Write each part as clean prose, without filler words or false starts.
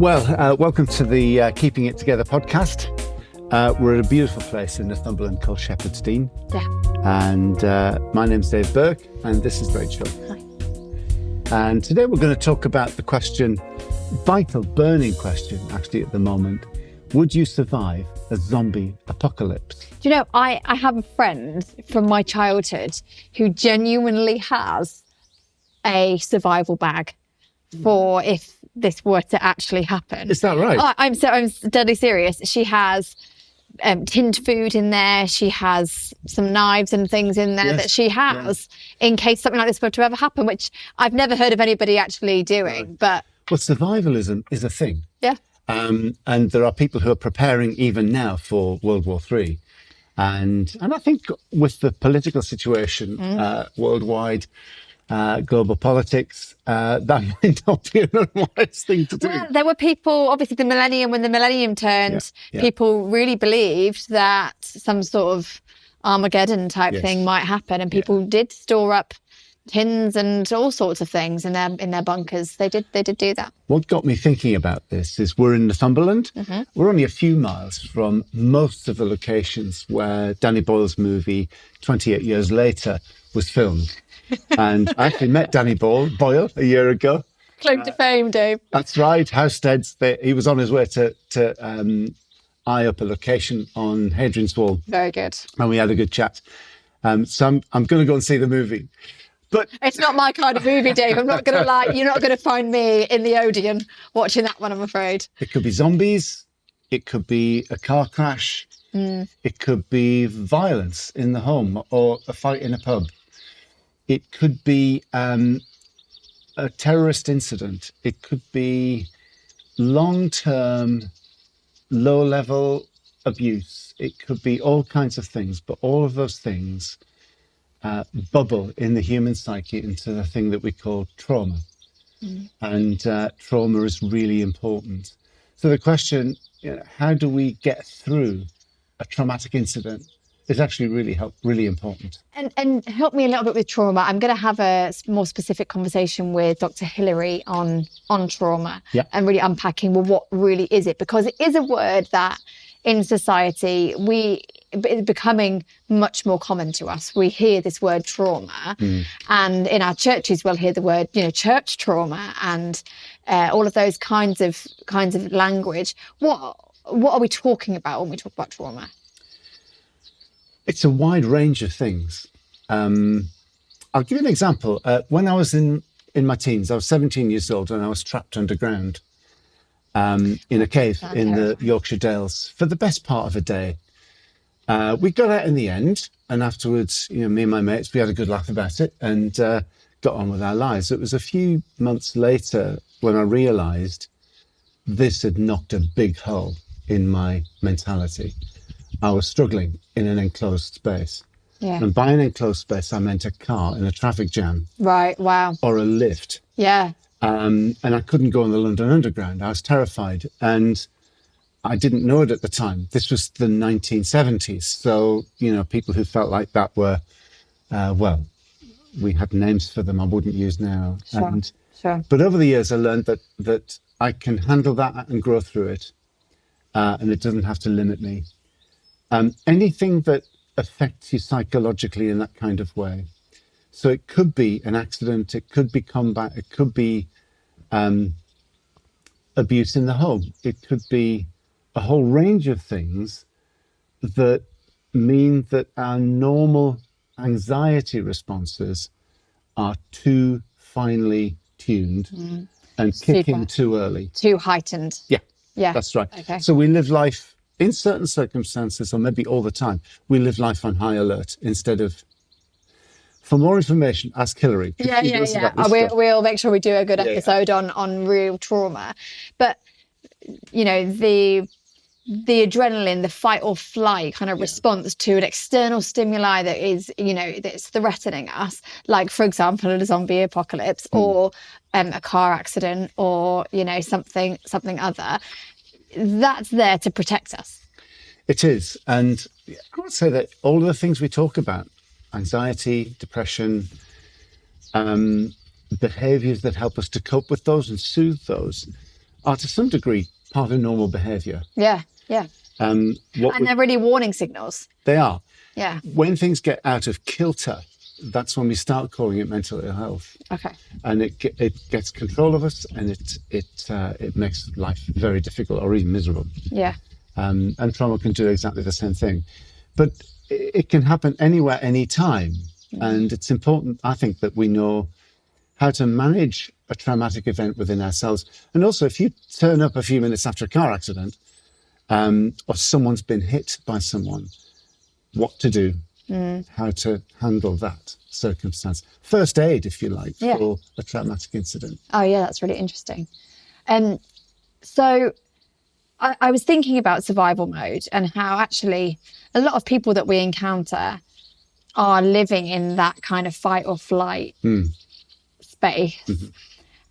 Welcome to the Keeping It Together podcast. We're at a beautiful place in Northumberland called Shepherd's Dean. Yeah. And my name's Dave Burke, and this is Rachel. Hi. And today we're going to talk about the question, vital, burning question, actually, at the moment. Would you survive a zombie apocalypse? Do you know, I have a friend from my childhood who genuinely has a survival bag for if this were to actually happen. Is that right? I'm deadly serious. She has tinned food in there. She has some knives and things in there that she has in case something like this were to ever happen, which I've never heard of anybody actually doing. Right. But well, survivalism is a thing. Yeah. And there are people who are preparing even now for World War III. And I think with the political situation worldwide, global politics, that might not be an unwise thing to do. Well, there were people, obviously when the millennium turned, people really believed that some sort of Armageddon type thing might happen, and people did store up tins and all sorts of things in their bunkers. They did do that. What got me thinking about this is we're in Northumberland. We're only a few miles from most of the locations where Danny Boyle's movie 28 Years Later was filmed. And I actually met Danny Boyle a year ago. Claim to fame, Dave. That's right. Housesteads. He was on his way to eye up a location on Hadrian's Wall. Very good. And we had a good chat. So I'm going to go and see the movie. But it's not my kind of movie, Dave. I'm not going to lie. You're not going to find me in the Odeon watching that one, I'm afraid. It could be zombies. It could be a car crash. It could be violence in the home or a fight in a pub. It could be a terrorist incident. It could be long-term, low-level abuse. It could be all kinds of things. But all of those things bubble in the human psyche into the thing that we call trauma. And trauma is really important. So the question, how do we get through a traumatic incident is actually really important. And help me a little bit with trauma. I'm going to have a more specific conversation with Dr. Hillary on trauma and really unpacking, well, what really is it? Because it is a word that in society, it's becoming much more common to us. We hear this word trauma, and in our churches, we'll hear the word, church trauma, and all of those kinds of language. What are we talking about when we talk about trauma? It's a wide range of things. I'll give you an example. When I was in my teens, I was 17 years old, and I was trapped underground in a cave in the Yorkshire Dales for the best part of a day. We got out in the end, and afterwards, me and my mates, we had a good laugh about it and got on with our lives. It was a few months later when I realised this had knocked a big hole in my mentality. I was struggling in an enclosed space. Yeah. And by an enclosed space, I meant a car in a traffic jam. Right, wow. Or a lift. Yeah. And I couldn't go on the London Underground. I was terrified. And I didn't know it at the time. This was the 1970s. So, people who felt like that were, we had names for them I wouldn't use now. Sure. But over the years, I learned that I can handle that and grow through it. And it doesn't have to limit me. Anything that affects you psychologically in that kind of way. So it could be an accident, it could be combat, it could be abuse in the home. It could be a whole range of things that mean that our normal anxiety responses are too finely tuned and kick in too early. Too heightened. Yeah, that's right. Okay. So we live life in certain circumstances, or maybe all the time, we live life on high alert instead of. For more information, ask Hillary. Yeah. We'll make sure we do a good episode on real trauma. But, the adrenaline, the fight or flight kind of response to an external stimuli that is, that's threatening us, like, for example, a zombie apocalypse or a car accident or, something other. That's there to protect us. It is. And I would say that all of the things we talk about, anxiety, depression, behaviors that help us to cope with those and soothe those, are to some degree part of normal behaviour. Yeah. And they're really warning signals. They are. Yeah. When things get out of kilter, that's when we start calling it mental ill health. Okay. And it gets control of us, and it makes life very difficult or even miserable. Yeah. And trauma can do exactly the same thing. But it can happen anywhere, anytime. And it's important, I think, that we know how to manage a traumatic event within ourselves. And also, if you turn up a few minutes after a car accident, or someone's been hit by someone, what to do, how to handle that circumstance. First aid, if you like, for a traumatic incident. Oh, yeah, that's really interesting. So I was thinking about survival mode and how actually a lot of people that we encounter are living in that kind of fight or flight space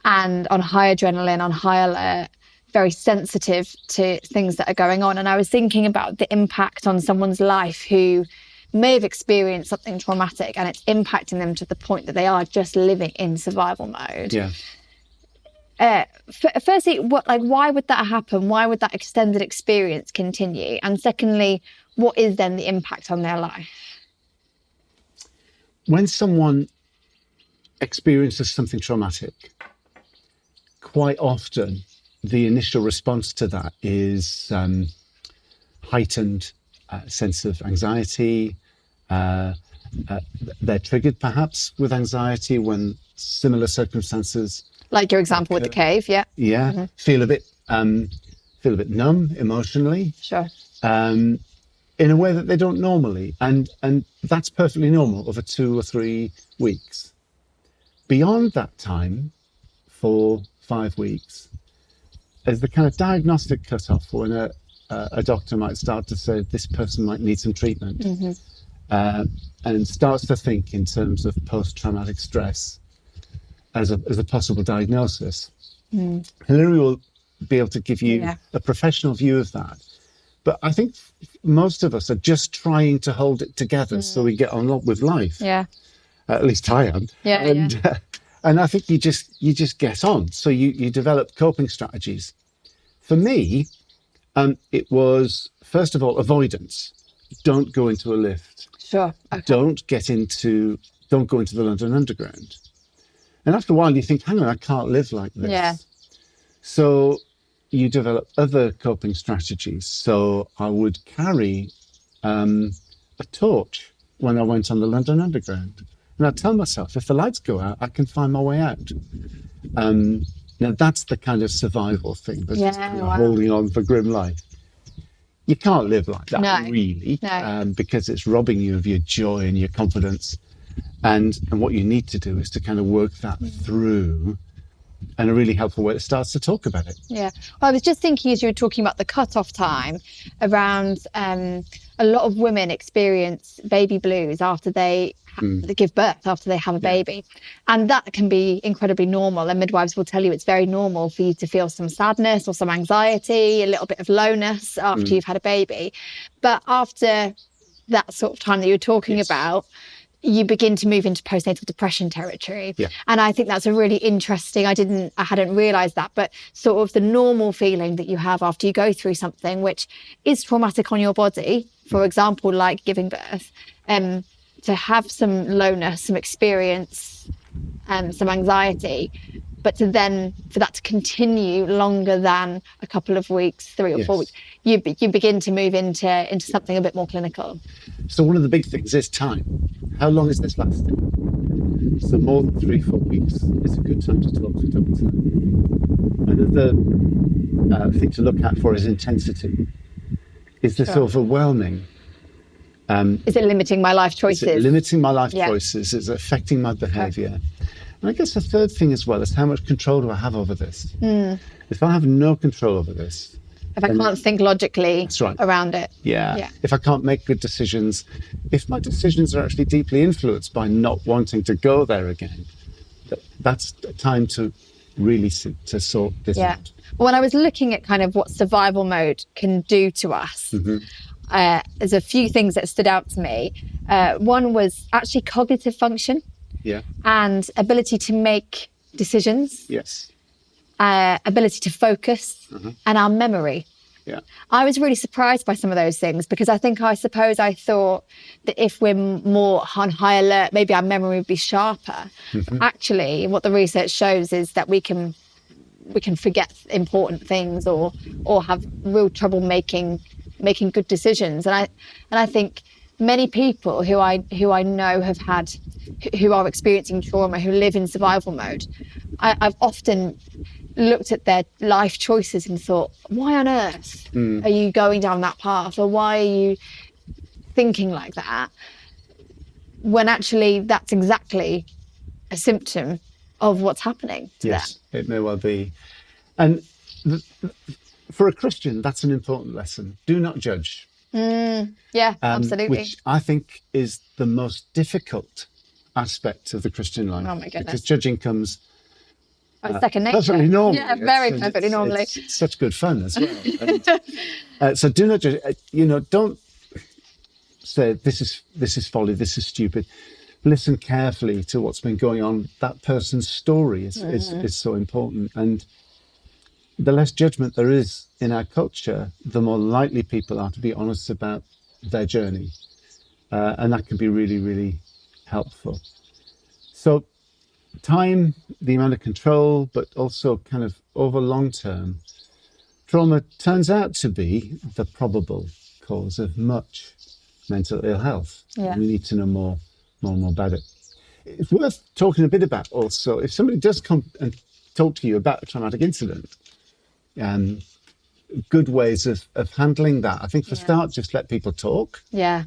and on high adrenaline, on high alert, very sensitive to things that are going on. And I was thinking about the impact on someone's life who may have experienced something traumatic and it's impacting them to the point that they are just living in survival mode. Yeah. Firstly, why would that happen? Why would that extended experience continue? And secondly, what is then the impact on their life? When someone experiences something traumatic, quite often the initial response to that is heightened sense of anxiety. They're triggered perhaps with anxiety when similar circumstances. Like your example with the cave, yeah. Yeah, feel a bit numb emotionally. Sure. In a way that they don't normally, and that's perfectly normal over 2 or 3 weeks. Beyond that time, 4, 5 weeks, is the kind of diagnostic cutoff when a doctor might start to say this person might need some treatment, and starts to think in terms of post-traumatic stress as a possible diagnosis. Hilary will be able to give you a professional view of that. But I think most of us are just trying to hold it together so we get on with life. Yeah. At least I am. Yeah. And I think you just get on. So you develop coping strategies. For me, it was, first of all, avoidance. Don't go into a lift. Sure. Okay. Don't go into the London Underground. And after a while you think, hang on, I can't live like this. Yeah. So you develop other coping strategies. So I would carry a torch when I went on the London Underground. And I'd tell myself, if the lights go out, I can find my way out. Now, that's the kind of survival thing, that's just kind of holding on for grim life. You can't live like that, really, because it's robbing you of your joy and your confidence. And what you need to do is to kind of work that through. And a really helpful way to start to talk about it. Yeah. Well, I was just thinking as you were talking about the cut-off time around a lot of women experience baby blues after they give birth, after they have a baby. And that can be incredibly normal. And midwives will tell you it's very normal for you to feel some sadness or some anxiety, a little bit of lowness after you've had a baby. But after that sort of time that you're talking about, you begin to move into postnatal depression territory. Yeah. And I think that's a really interesting, I hadn't realised that, but sort of the normal feeling that you have after you go through something which is traumatic on your body, for example, like giving birth, to have some lowness, some experience, some anxiety, but for that to continue longer than a couple of weeks, 3 or 4 weeks, you begin to move into something a bit more clinical. So one of the big things is time. How long is this lasting? So more than 3-4 weeks is a good time to talk to a doctor. Another thing to look at for is intensity. Is this overwhelming? Is it limiting my life choices? Is it limiting my life choices? Is it affecting my behaviour? And I guess the third thing as well is how much control do I have over this? If I have no control over this, if I can't think logically around it. Yeah. If I can't make good decisions, if my decisions are actually deeply influenced by not wanting to go there again, that's time to really to sort this out. Well, when I was looking at kind of what survival mode can do to us, there's a few things that stood out to me. One was actually cognitive function and ability to make decisions. Yes. ability to focus, and our memory. Yeah. I was really surprised by some of those things because I thought that if we're more on high alert, maybe our memory would be sharper. But actually, what the research shows is that we can forget important things or have real trouble making good decisions. And I think many people who I know who are experiencing trauma, who live in survival mode, I've often looked at their life choices and thought, why on earth are you going down that path, or why are you thinking like that, when actually that's exactly a symptom of what's happening to them. Yes, it may well be. And for a Christian, that's an important lesson. Do not judge. Yeah, absolutely. Which I think is the most difficult aspect of the Christian life. Oh my goodness. Because judging comes second nature. perfectly normally. Yeah, very perfectly normally. It's such good fun as well. And, so do not judge. Don't say this is folly, this is stupid. Listen carefully to what's been going on. That person's story is so important. And the less judgment there is in our culture, the more likely people are to be honest about their journey. And that can be really, really helpful. So time, the amount of control, but also kind of over long term, trauma turns out to be the probable cause of much mental ill health. Yeah. We need to know more about it. It's worth talking a bit about also, if somebody does come and talk to you about a traumatic incident, good ways of handling that. I think for start, just let people talk. Yeah.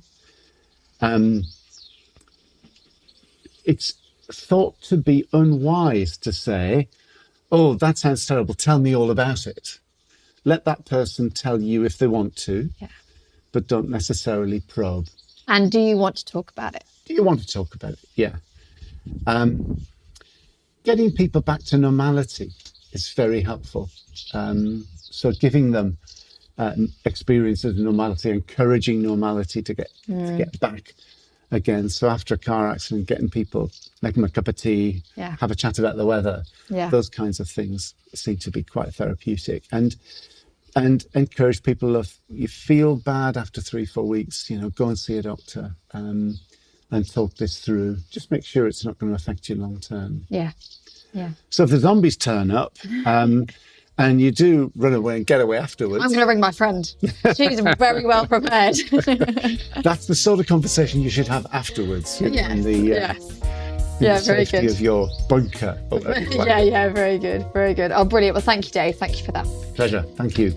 It's thought to be unwise to say, oh, that sounds terrible, tell me all about it. Let that person tell you if they want to, but don't necessarily probe. And do you want to talk about it? Do you want to talk about it? Yeah. Getting people back to normality is very helpful. So giving them experiences of normality, encouraging normality to get back again. So after a car accident, getting people, make them a cup of tea, have a chat about the weather, those kinds of things seem to be quite therapeutic. And encourage people, if you feel bad after 3-4 weeks, go and see a doctor and talk this through. Just make sure it's not going to affect you long term. Yeah. So if the zombies turn up and you do run away and get away afterwards, I'm going to ring my friend. She's very well prepared. That's the sort of conversation you should have afterwards. Yes. The very safety good. of your bunker. Yeah, very good. Very good. Oh, brilliant. Well, thank you, Dave. Thank you for that. Pleasure. Thank you.